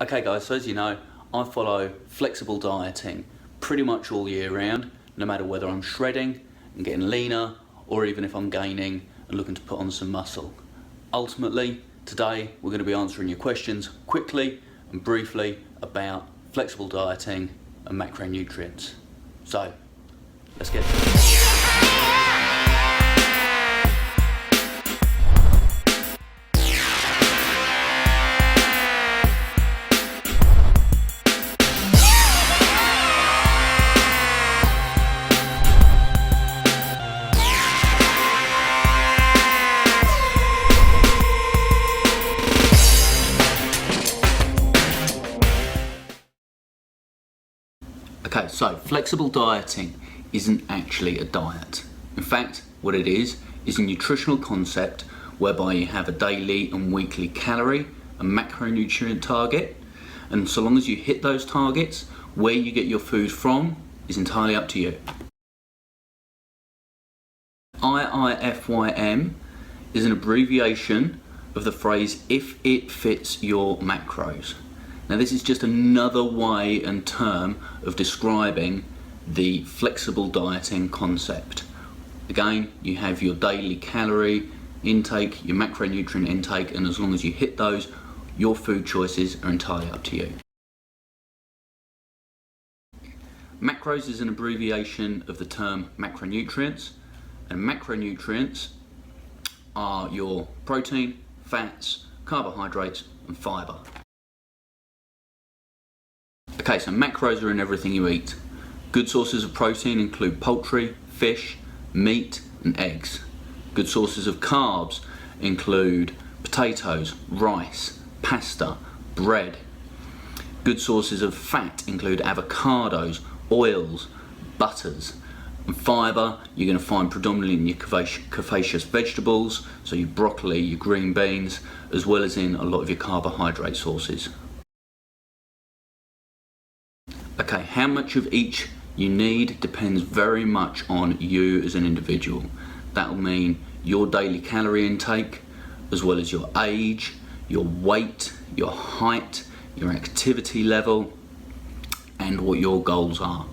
Okay guys, so as you know, I follow flexible dieting pretty much all year round, no matter whether I'm shredding and getting leaner, or even if I'm gaining and looking to put on some muscle. Ultimately, today we're going to be answering your questions quickly and briefly about flexible dieting and macronutrients. So, let's get to it. Okay, so flexible dieting isn't actually a diet. In fact, what it is a nutritional concept whereby you have a daily and weekly calorie and macronutrient target, and so long as you hit those targets, where you get your food from is entirely up to you. IIFYM is an abbreviation of the phrase "if it fits your macros." Now this is just another way and term of describing the flexible dieting concept. Again, you have your daily calorie intake, your macronutrient intake, and as long as you hit those, your food choices are entirely up to you. Macros is an abbreviation of the term macronutrients, and macronutrients are your protein, fats, carbohydrates, and fibre. Okay, so macros are in everything you eat. Good sources of protein include poultry, fish, meat, and eggs. Good sources of carbs include potatoes, rice, pasta, bread. Good sources of fat include avocados, oils, butters. And fibre you're going to find predominantly in your curvaceous vegetables, so your broccoli, your green beans, as well as in a lot of your carbohydrate sources. Okay, how much of each you need depends very much on you as an individual. That will mean your daily calorie intake, as well as your age, your weight, your height, your activity level, and what your goals are.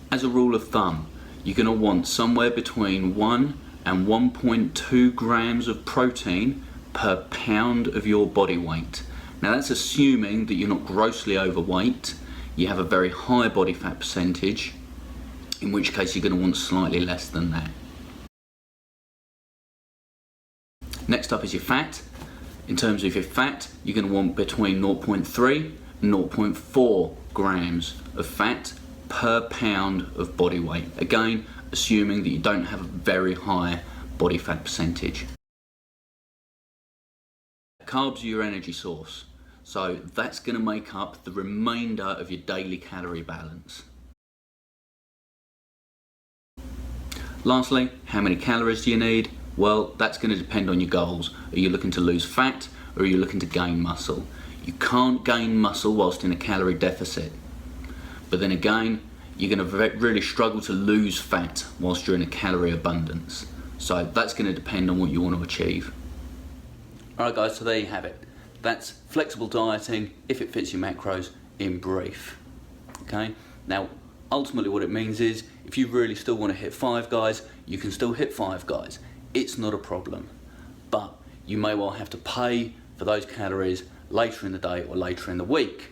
As a rule of thumb, you're going to want somewhere between 1 and 1.2 grams of protein per pound of your body weight. Now that's assuming that you're not grossly overweight, you have a very high body fat percentage, in which case you're going to want slightly less than that. Next up is your fat. In terms of your fat, you're going to want between 0.3 and 0.4 grams of fat per pound of body weight. Again, assuming that you don't have a very high body fat percentage. Carbs are your energy source, so that's going to make up the remainder of your daily calorie balance. Lastly, how many calories do you need? Well, that's going to depend on your goals. Are you looking to lose fat, or are you looking to gain muscle? You can't gain muscle whilst in a calorie deficit, but then again, you're going to really struggle to lose fat whilst you're in a calorie abundance. So that's going to depend on what you want to achieve. Alright guys, so there you have it. That's flexible dieting, if it fits your macros, in brief. Okay? Now, ultimately what it means is, if you really still want to hit 5 guys, you can still hit 5 guys. It's not a problem. But you may well have to pay for those calories later in the day or later in the week.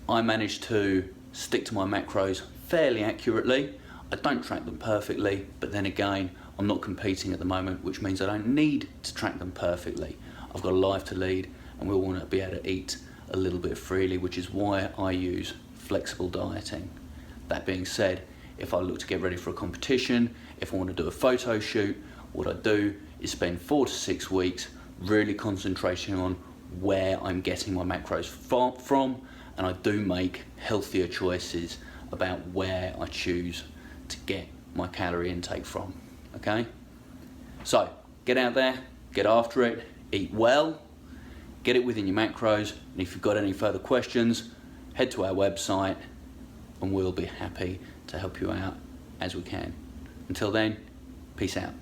I managed to stick to my macros fairly accurately. I don't track them perfectly, but then again, I'm not competing at the moment, which means I don't need to track them perfectly. I've got a life to lead, and we want to be able to eat a little bit freely, which is why I use flexible dieting. That being said, if I look to get ready for a competition, if I want to do a photo shoot, what I do is spend 4 to 6 weeks really concentrating on where I'm getting my macros from, and I do make healthier choices about where I choose to get my calorie intake from. Okay, so get out there, get after it, eat well, get it within your macros, and if you've got any further questions, head to our website and we'll be happy to help you out as we can. Until then, peace out.